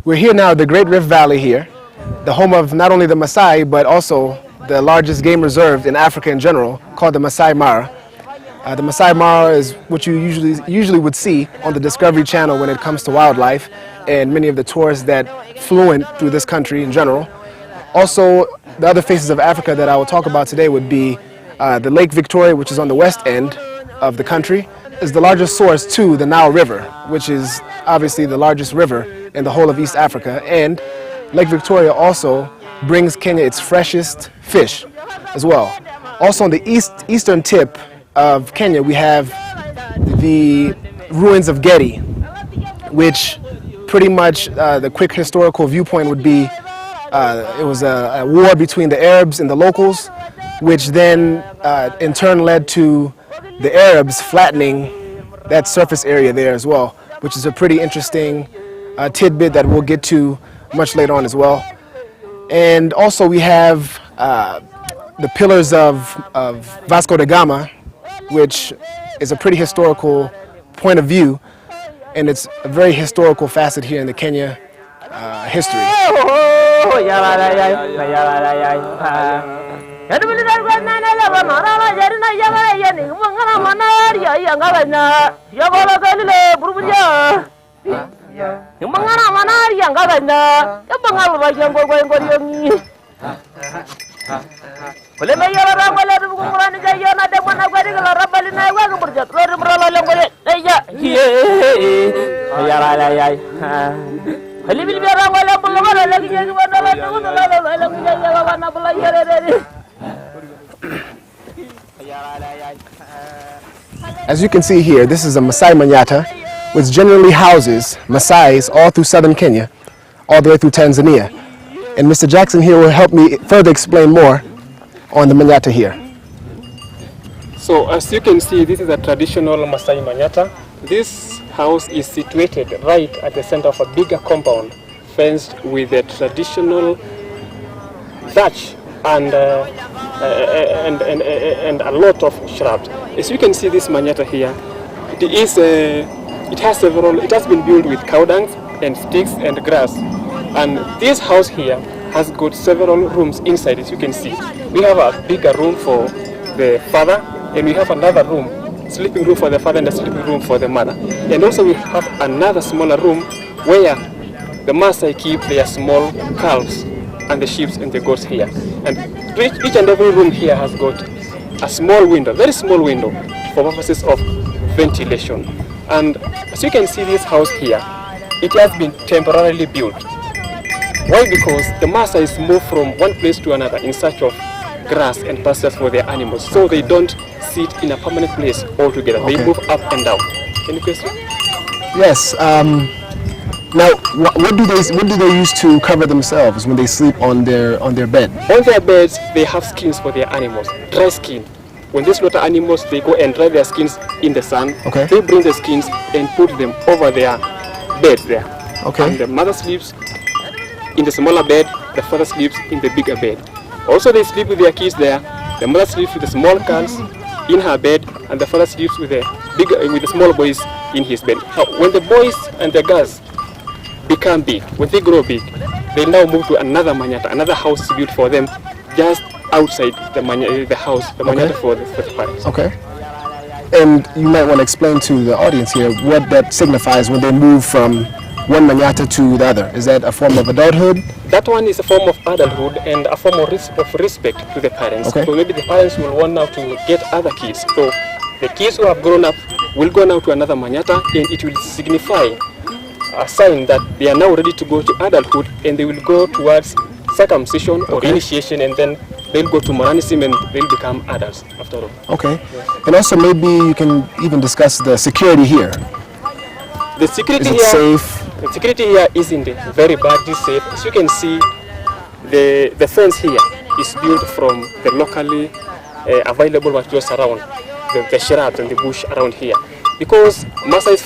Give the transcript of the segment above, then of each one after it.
We're here now at the Great Rift Valley here, the home of not only the Maasai, but also the largest game reserve in Africa in general, called the Masai Mara. The Masai Mara is what you usually would see on the Discovery Channel when it comes to wildlife and many of the tourists that fluent through this country in general. Also, the other faces of Africa that I will talk about today would be the Lake Victoria, which is on the west end of the country, is the largest source to the Nile River, which is obviously the largest river in the whole of East Africa. And Lake Victoria also brings Kenya its freshest fish as well. Also on the eastern tip of Kenya, we have the ruins of Gedi, which pretty much the quick historical viewpoint would be it was a war between the Arabs and the locals, which then in turn led to the Arabs flattening that surface area there as well, which is a pretty interesting tidbit that we'll get to much later on as well. And also we have the pillars of Vasco da Gama, which is a pretty historical point of view, and it's a very historical facet here in the Kenya history. As you can see here, this is a Masai Manyata, which generally houses Masais all through southern Kenya, all the way through Tanzania. And Mr. Jackson here will help me further explain more on the Manyata here. So as you can see, this is a traditional Masai Manyata. This house is situated right at the center of a bigger compound, fenced with a traditional thatch and a lot of shrubs. As you can see, this Manyata here, it has been built with cow dung and sticks and grass. And this house here has got several rooms inside, as you can see. We have a bigger room for the father, and we have another room, sleeping room for the father and a sleeping room for the mother. And also we have another smaller room where the Maasai keep their small calves and the sheep and the goats here. And each and every room here has got a small window, very small window, for purposes of ventilation. And as you can see, this house here, it has been temporarily built. Why? Because the Maasai move from one place to another in search of grass and pastures for their animals, so they don't sit in a permanent place altogether. Okay. They move up and down. Any question? Yes. Now, what do they use to cover themselves when they sleep on their bed? On their beds, they have skins for their animals, dry skin. When they slaughter animals, they go and dry their skins in the sun. Okay. They bring the skins and put them over their beds there. Okay. And the mother sleeps in the smaller bed, the father sleeps in the bigger bed. Also, they sleep with their kids there. The mother sleeps with the small girls in her bed, and the father sleeps with the small boys in his bed. Now, when the boys and the girls become big, when they grow big, they now move to another Manyata, another house built for them just outside the house, the Manyata for the parents. Okay. And you might want to explain to the audience here what that signifies when they move from one Manyata to the other. Is that a form of adulthood? That one is a form of adulthood and a form of respect to the parents. Okay. So maybe the parents will want now to get other kids. So the kids who have grown up will go now to another Manyata, and it will signify a sign that they are now ready to go to adulthood, and they will go towards circumcision or initiation, and then they'll go to monasticism and they'll become adults after all. Okay. And also maybe you can even discuss the security here. The security is it safe? The security here isn't very badly safe. As you can see, the fence here is built from the locally available materials around, the shrubs and the bush around here. Because Maasai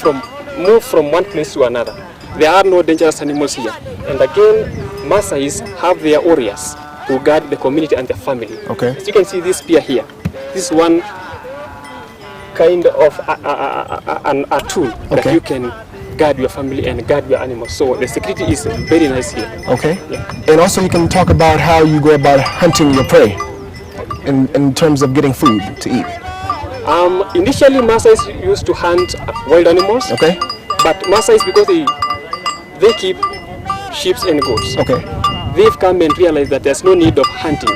move from one place to another. There are no dangerous animals here. And again, Maasai have their warriors who guard the community and the family. Okay. As you can see, this spear here, this is one kind of a tool that you can guard your family and guard your animals. So the security is very nice here. Okay. Yeah. And also you can talk about how you go about hunting your prey in terms of getting food to eat. Initially, Maasais used to hunt wild animals. Okay. But Maasais, because they keep sheep and goats, Okay. they've come and realized that there's no need of hunting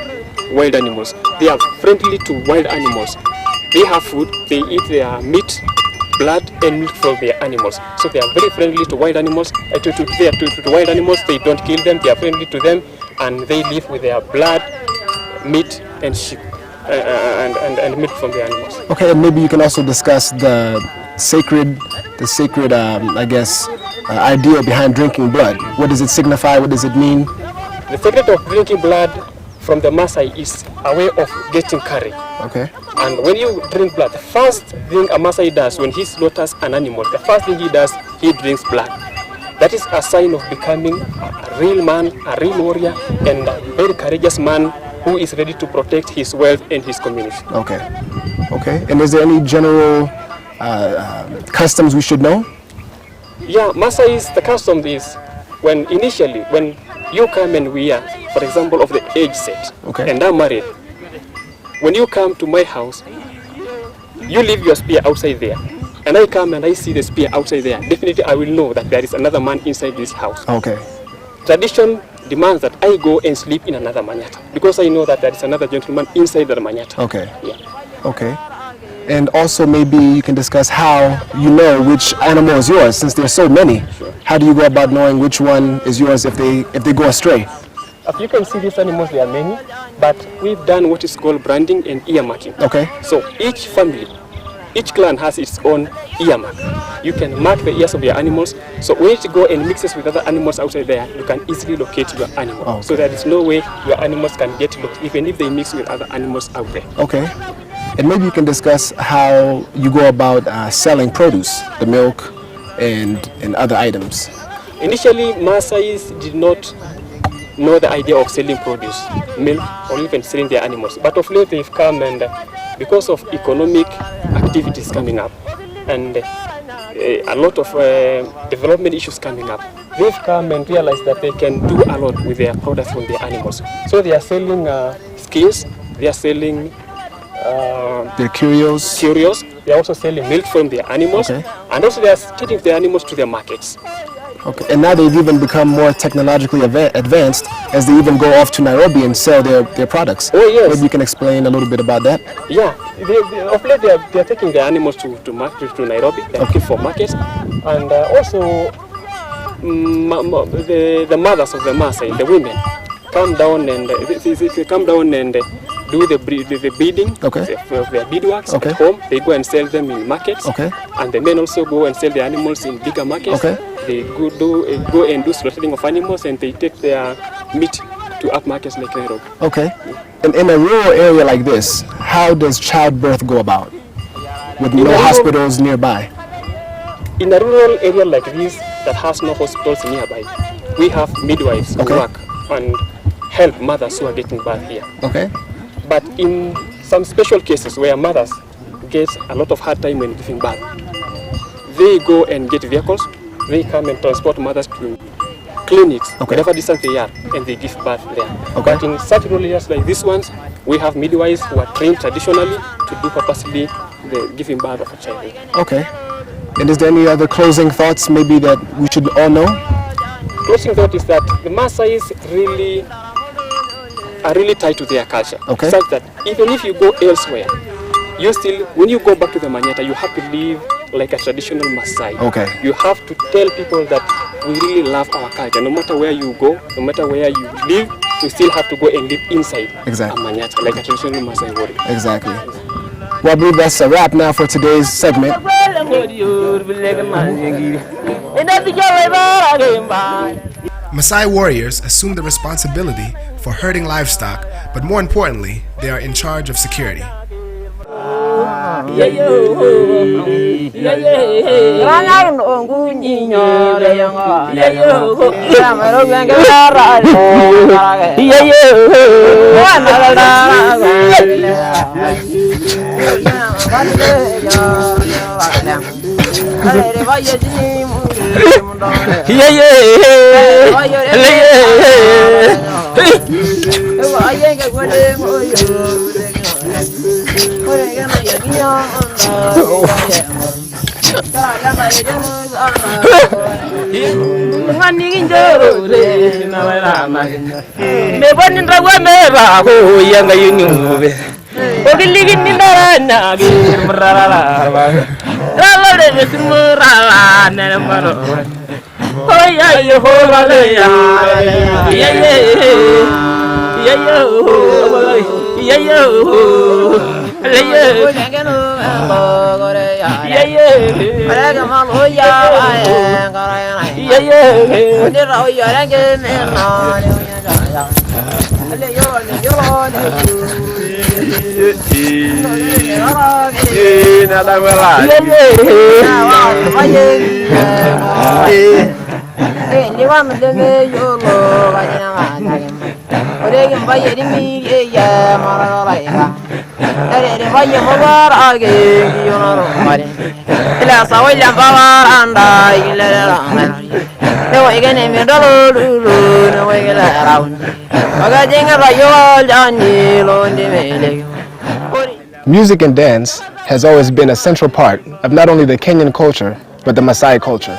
wild animals. They are friendly to wild animals. They have food, they eat their meat, blood and milk from their animals. So they are very friendly to wild animals. To wild animals, they don't kill them, they are friendly to them, and they live with their blood, meat and sheep and milk from the animals. Okay, and maybe you can also discuss the sacred ideal behind drinking blood. What does it signify? What does it mean? The secret of drinking blood from the Maasai is a way of getting courage. Okay. And when you drink blood, the first thing a Maasai does when he slaughters an animal, the first thing he does, he drinks blood. That is a sign of becoming a real man, a real warrior, and a very courageous man who is ready to protect his wealth and his community. Okay. Okay. And is there any general customs we should know? Yeah, Maasai's, the custom is when you come and we are, for example, of the age set, Okay. and I'm married, when you come to my house, you leave your spear outside there, and I come and I see the spear outside there, definitely I will know that there is another man inside this house. Okay. Tradition demands that I go and sleep in another manyata, because I know that there is another gentleman inside the manyata. Okay. Yeah. Okay. And also maybe you can discuss how you know which animal is yours, since there's so many. Sure. How do you go about knowing which one is yours if they go astray? As you can see, these animals, there are many, but we've done what is called branding and ear marking. Okay. So each family, each clan has its own ear mark. You can mark the ears of your animals, so when you go and mix it with other animals outside there, you can easily locate your animal. Okay. So there is no way your animals can get lost, even if they mix with other animals out there. Okay. And maybe you can discuss how you go about selling produce, the milk and other items. Initially, Maasais did not know the idea of selling produce, milk, or even selling their animals. But of late, they've come, and because of economic activities coming up and a lot of development issues coming up, they've come and realized that they can do a lot with their products from their animals. So they are selling skins, they are selling They're curios. They are also selling milk from their animals, Okay. and also they are taking their animals to their markets. Okay. And now they've even become more technologically advanced as they even go off to Nairobi and sell their products. Oh yes. Maybe you can explain a little bit about that. Yeah, of late they are taking their animals to Nairobi. They are looking for markets, and also the mothers of the Maasai, the women, come down and they come down and do the beading Okay. of their beadworks Okay. at home. They go and sell them in markets. Okay. And the men also go and sell their animals in bigger markets. Okay. They go and do slaughtering of animals, and they take their meat to up markets like Nairobi. Okay. And in a rural area like this, how does childbirth go about? With no hospitals nearby. In a rural area like this that has no hospitals nearby, we have midwives who Okay. work and help mothers who are getting birth here. Okay. But in some special cases where mothers get a lot of hard time when giving birth, they go and get vehicles. They come and transport mothers to clinics, Okay. whatever distance they are, and they give birth there. Okay. But in such rural areas like these ones, we have midwives who are trained traditionally to do purposely the giving birth of a child. Okay. And is there any other closing thoughts maybe that we should all know? Closing thought is that the Maasais are really tied to their culture. Okay. Such that even if you go elsewhere, you still, when you go back to the Manyata, you have to live like a traditional Maasai. Okay. You have to tell people that we really love our culture. No matter where you go, no matter where you live, you still have to go and live inside Exactly. a Manyata, like a traditional Maasai warrior. Exactly. Well, I believe that's a wrap now for today's segment. Maasai warriors assume the responsibility for herding livestock, but more importantly, they are in charge of security. Music and dance has always been a central part of not only the Kenyan culture, but the Maasai culture.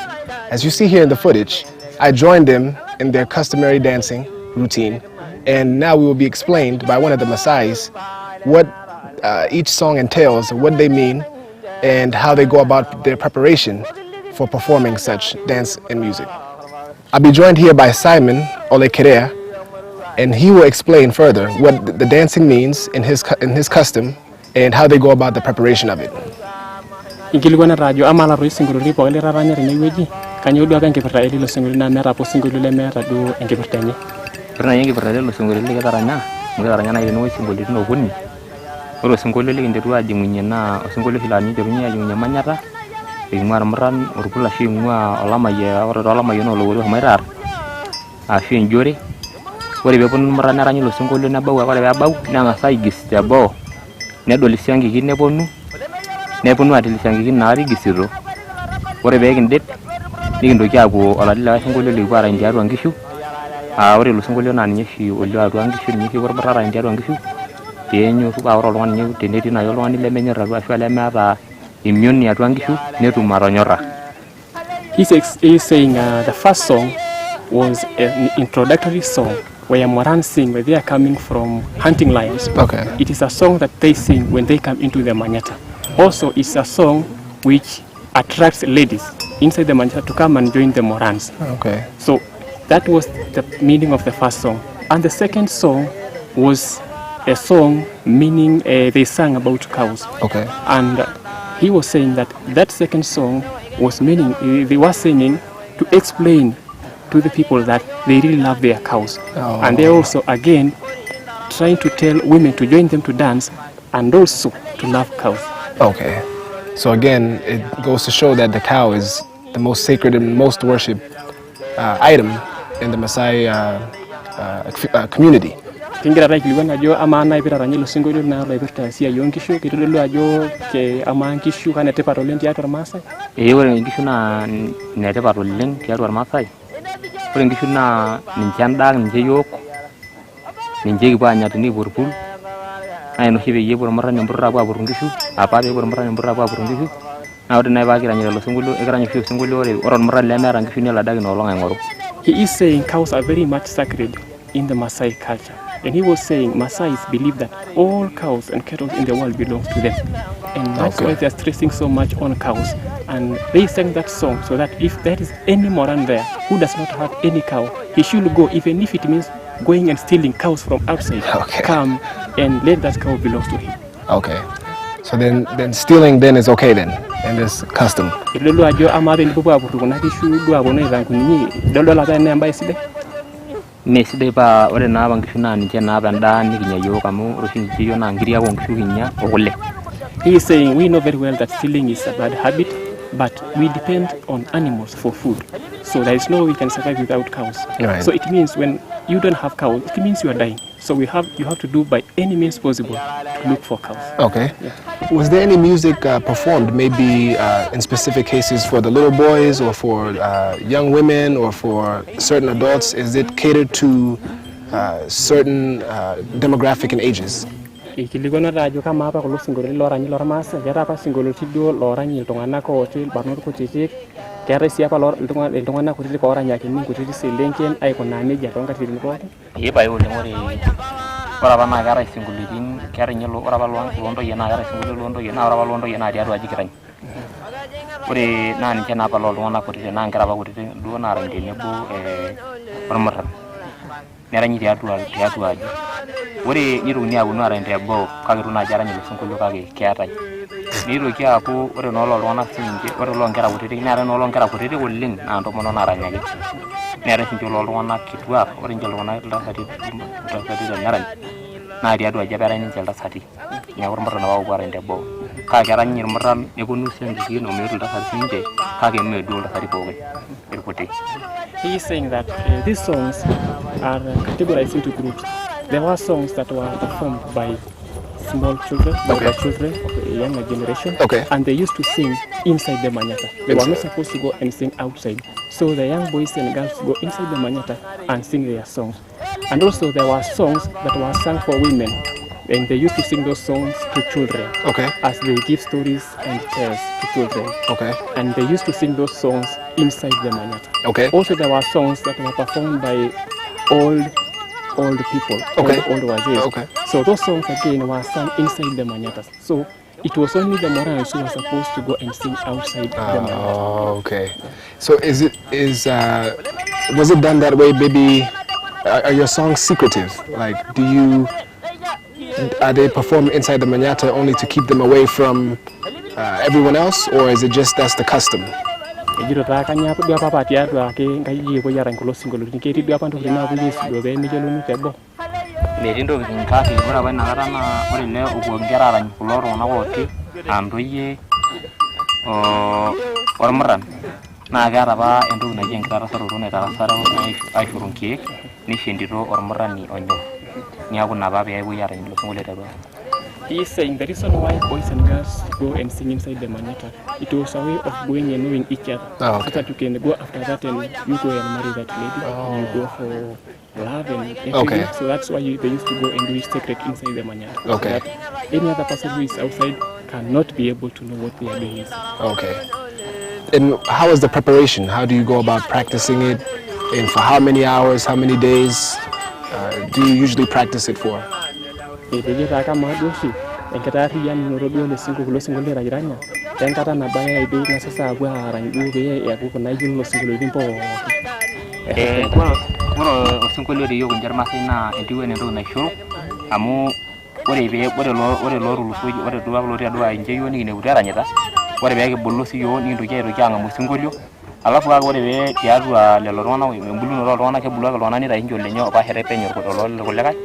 As you see here in the footage, I joined them in their customary dancing routine, and now we will be explained by one of the Maasais what each song entails, what they mean, and how they go about their preparation for performing such dance and music. I'll be joined here by Simon Olekerea, and he will explain further what the dancing means in his custom and how they go about the preparation of it. Inkilikuana radio amala ro singolori pokole raranya rene weji kanyo dua kan kipirta eli lo singolori na mera po singolori le mera do enkipirta nye pernah yang kipirta le lo singolori le taranya na ile no singolori no buni ro singolori le nderu ajimunye na singolori hilani jerunya ajimunye manyata ingmar meran urpula shi ngwa olama ye no lo wori hamarar a shi njore wori be pon meran aranya lo singolori na bawa wala bau na ngasai gis jabo ne do lisiangi kine ponu neponu atilisangi nari gisiro ore begin det nikindoki apuo olalila singolio likwara ndiaru angishu ore lo singolio na ninye shi olio atu angishu ninye ki borbarara ndiaru angishu tenyo suba ore oltung'ani nye teneti na oltung'ani lemenyorra ashu lemeata immune atu angishu netum atonyora. He's saying the first song was an introductory song where Moran sing when they are coming from hunting lions. Okay. It is a song that they sing when they come into the Manyata. Also, it's a song which attracts ladies inside the Manyata to come and join the Morans. Okay. So that was the meaning of the first song. And the second song was a song meaning they sang about cows. Okay. And he was saying that that second song was meaning, they were singing to explain to the people that they really love their cows. Oh. And they also, again, trying to tell women to join them to dance and also to love cows. Okay. So again, it goes to show that the cow is the most sacred and most worshipped item in the Maasai community. Kingira rai kiliwan ajo amana ipira ranyelo singolio na rai ipirta sia yonkishu kitodolu ajo ke amankishu kana tepat oleng tiatua Maasai. Ore nkishu na netipat oleng tiatua Maasai. Ore nkishu na ninche endaa ninche yiok ninche kipuo anya tenipurpul na enoshi peyie epuo irmurran empurra apuo apur nkishu apa peepuo irmurran empurra apuo apur nkishu na ore nai paakiranyita ilo singolio ekirany oshi osingolio ore ormurran lemeeta nkishu nelo adake inoolong aing'oru. He is saying cows are very much sacred in the Maasai culture. And he was saying Maasais believe that all cows and cattle in the world belongs to them. And that's why they are stressing so much on cows. And they sang that song so that if there is any Moran there who does not have any cow, he should go, even if it means going and stealing cows from outside, come and let that cow belong to him. Okay. So then stealing then is okay then in this custom. Mesidai pa ore naa nkishu naa ninche naa endaa nikinya yiok amu ore oshi yiok naa nkiri ake nkishu kinya okule. He is saying we know very well that stealing is a bad habit, but we depend on animals for food. So there is no way we can survive without cows. Right. So it means when you don't have cows, it means you are dying. So you have to do by any means possible to look for cows. Okay. Was there any music performed, maybe in specific cases for the little boys or for young women or for certain adults? Is it catered to certain demographic and ages? Ikilikuana rajo kama hapa kulo singoloti loranyi lormaasai keeta apa singoloti duo loranyi iltung'anak ooti irbarnot kutitik keetai sii apa iltung'anak kutitik ooranyakini nkutitik selenken aikunaa nejia toonkatitin pookin. Epae oleng ore apa naa keetai singolioitin keetai ninye ore apa loontoyie naa keetai singolioitin loontoyie naa ore apa loontoyie naa tiatua aji kirany. Ore naa ninche naa apa looltung'anak kutitik naa nkera apa kutitik duo naarany tenebo ormurran neranyi tiatua aji. Ore nitokini aaponu aarany teboo kake itu naaji arany ilo sinkolio kake keetai. Nitoki aaku ore noololtung'anak sininche ore loonkera kutitik neetai nooloonkera kutitik oleng naa ntomonok naaranyaki. Neetai sinche looltung'anak kituak ore ninche iltung'anak iltasati tenerany naa tiatua aji apa erany ninche iltasati. Neeku irmurran apa oopuo aarany teboo. Kake kerany irmurran neponu siankiki omeetu iltasati sininche kake mee duo iltasati pookin irkutik. He is saying that these songs are categorized into groups. There were songs that were performed by small children, by the children of the younger generation, and they used to sing inside the manyata. They were not supposed to go and sing outside. So the young boys and girls go inside the manyata and sing their songs. And also there were songs that were sung for women, and they used to sing those songs to children as they give stories and tales to children. And they used to sing those songs inside the manyata. Also there were songs that were performed by old people, old wazee. So those songs again were sung inside the manyatas. So it was only the Morans who were supposed to go and sing outside the manyata. So was it done that way? Maybe are your songs secretive? Like, are they performed inside the manyata only to keep them away from everyone else, or is it just that's the custom? Ejiro kanya dua papa tiatua ke ngai ko yaran kulo singoloti keti dua panto lina kunyi do be mi jelo tebo. Metii ntokitin kake ore apa inakata naa ore ile opuo nkera arany kulo tung'anak ooti aantoyie ormurran naa keeta apa entoki naji enkitarasaroto naitarasaro aishoru nkeek nisho entito ormurrani onyor. Niaku ina apa peepuoi aarany ilo sinkolio tiatua. He is saying the reason why boys and girls go and sing inside the manyata, it was a way of going and knowing each other. So that you can go after that and you go and marry that lady. You go for love and everything. So that's why they used to go and do it secret inside the manyata. So that any other person who is outside cannot be able to know what they are doing. And how is the preparation? How do you go about practicing it? And for how many hours, how many days do you usually practice it for? Etejo kama doshi enkitari yani norodio le kulo singolio rajiranya enkata nabaya idu na sasa apuo arany duo pee eaku kuna ilo singolioitin pookin. Ore osinkolio te yiok nche irmaasai naa entiu enaa entoki naishoro amu ore lootulusoyie ore duo apa lotii aduo nche yiok nikineputua eranyita ore pee kibulu sii yiok nikintoki aang'amu osinkolio alafu kake ore pee tiatua lelo tung'anak embulunoto oltung'anak kebulu ake iltung'anak nitayu ninche olenye opaashare penyo irkulikae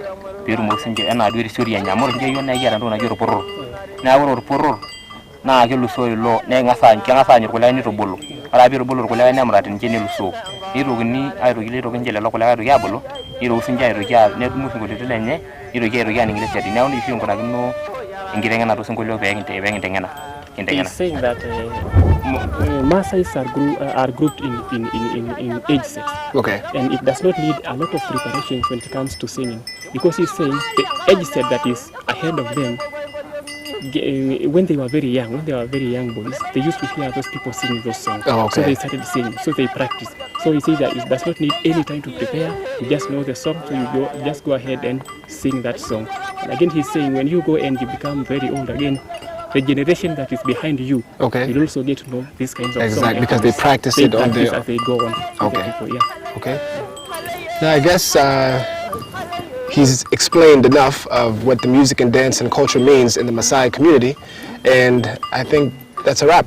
peetumoki sinche enaa duo erisioti enye amu ore ninche yiok naa kiata entoki naji orporror. Neeku ore orporror naa kelusoo ilo keng'as aany irkulikae nitubulu. Ore ake piitubulu irkulikae nemurati ninche nelusoo. Nitokini aitoki ninche lelo kulikae aitoki aabulu nitoki sinche aitoki nedumu isinkolioitin lenye nitoki aitoki aaning' tesiadi. Neeku nejia oshi kinkunakino enkiteng'enata osinkolio peekinteng'ena. He's saying that Maasais are grouped in age sets. And it does not need a lot of preparation when it comes to singing. Because he's saying the age set that is ahead of them, when they were very young boys, they used to hear those people singing those songs. So they started singing, so they practiced. So he says that it does not need any time to prepare, you just know the song, so you just go ahead and sing that song. And again he's saying when you go and you become very old again, the generation that is behind you will also get to know these kinds of songs. Because they practice it on their as they go on. Now I guess he's explained enough of what the music and dance and culture means in the Maasai community, and I think that's a wrap.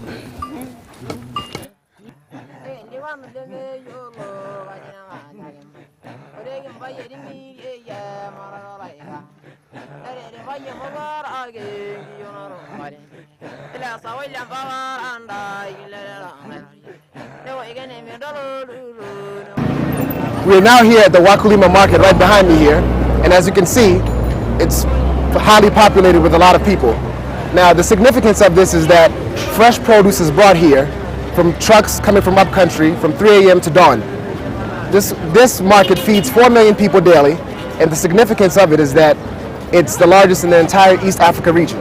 We are now here at the Wakulima market right behind me here, and as you can see, it's highly populated with a lot of people. Now, the significance of this is that fresh produce is brought here from trucks coming from upcountry from 3 a.m. to dawn. This market feeds 4 million people daily, and the significance of it is that it's the largest in the entire East Africa region.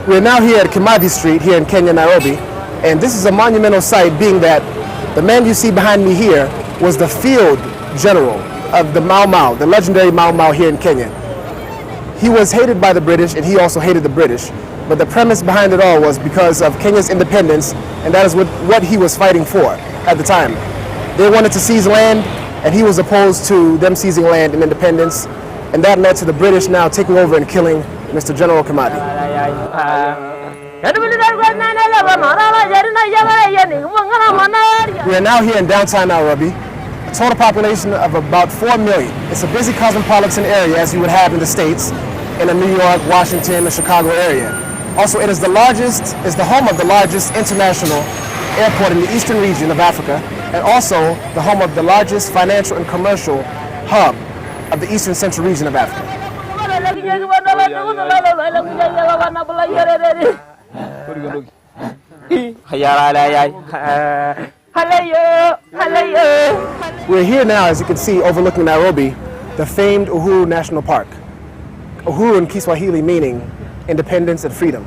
We're now here at Kimathi Street here in Kenya, Nairobi, and this is a monumental site, being that the man you see behind me here was the field general of the Mau Mau, the legendary Mau Mau here in Kenya. He was hated by the British, and he also hated the British, but the premise behind it all was because of Kenya's independence, and that is what he was fighting for at the time. They wanted to seize land, and he was opposed to them seizing land and independence, and that led to the British now taking over and killing Mr. General Kimathi. We are now here in downtown Nairobi, a total population of about 4 million. It's a busy cosmopolitan area, as you would have in the States, in the New York, Washington, and Chicago area. Also, it is the home of the largest international airport in the eastern region of Africa, and also the home of the largest financial and commercial hub of the eastern central region of Africa. We're here now, as you can see, overlooking Nairobi, the famed Uhuru National Park. Uhuru in Kiswahili meaning independence and freedom.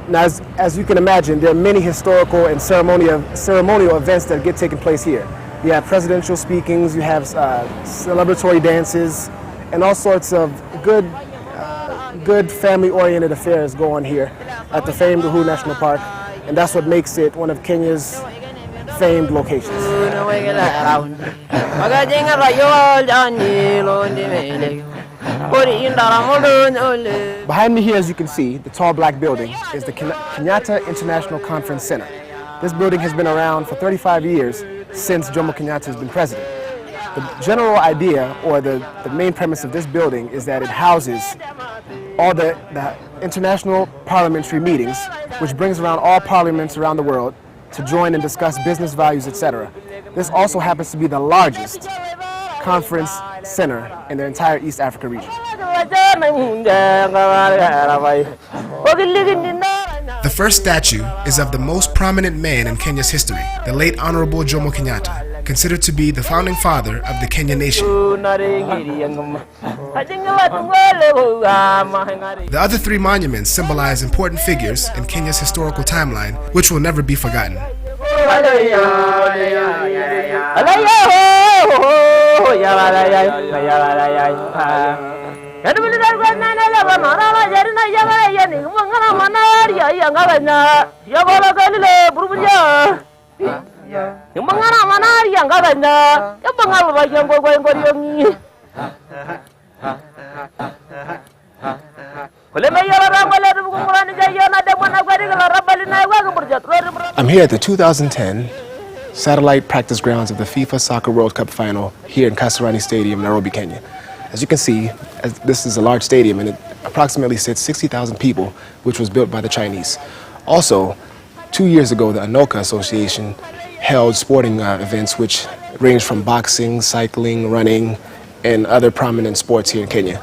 Now, as you can imagine, there are many historical and ceremonial events that get taken place here. You have presidential speakings, you have celebratory dances, and all sorts of good family-oriented affairs go on here at the famed Uhuru National Park, and that's what makes it one of Kenya's famed locations. Behind me here, as you can see, the tall black building is the Kenyatta International Conference Center. This building has been around for 35 years since Jomo Kenyatta has been president. The general idea, or the main premise of this building, is that it houses all the international parliamentary meetings, which brings around all parliaments around the world to join and discuss business values, etc. This also happens to be the largest conference center in the entire East Africa region. The first statue is of the most prominent man in Kenya's history, the late Honorable Jomo Kenyatta, considered to be the founding father of the Kenyan nation. The other three monuments symbolize important figures in Kenya's historical timeline, which will never be forgotten. I'm here at the 2010 satellite practice grounds of the FIFA Soccer World Cup final here in Kasarani Stadium, Nairobi, Kenya. As you can see, this is a large stadium, and it approximately sits 60,000 people, which was built by the Chinese. Also, 2 years ago, the Anoka Association held sporting events which range from boxing, cycling, running, and other prominent sports here in Kenya.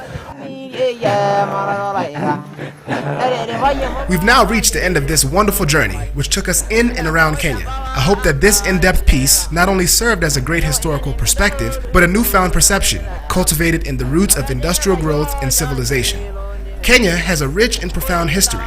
We've now reached the end of this wonderful journey, which took us in and around Kenya. I hope that this in-depth piece not only served as a great historical perspective, but a newfound perception, cultivated in the roots of industrial growth and civilization. Kenya has a rich and profound history.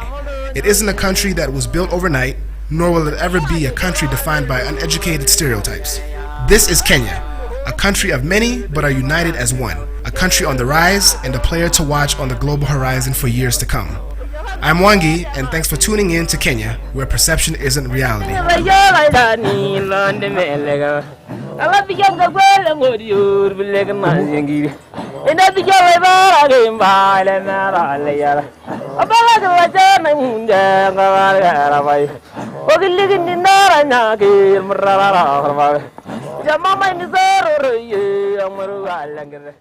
It isn't a country that was built overnight, nor will it ever be a country defined by uneducated stereotypes. This is Kenya, a country of many but are united as one, a country on the rise and a player to watch on the global horizon for years to come. I'm Wangi, and thanks for tuning in to Kenya, where perception isn't reality. ina tiga wala gemba le na le ya abala ga wajana munde ngara bai ogilli gindi nara na ke murara ba jama mai ni zaro ye amaru alangere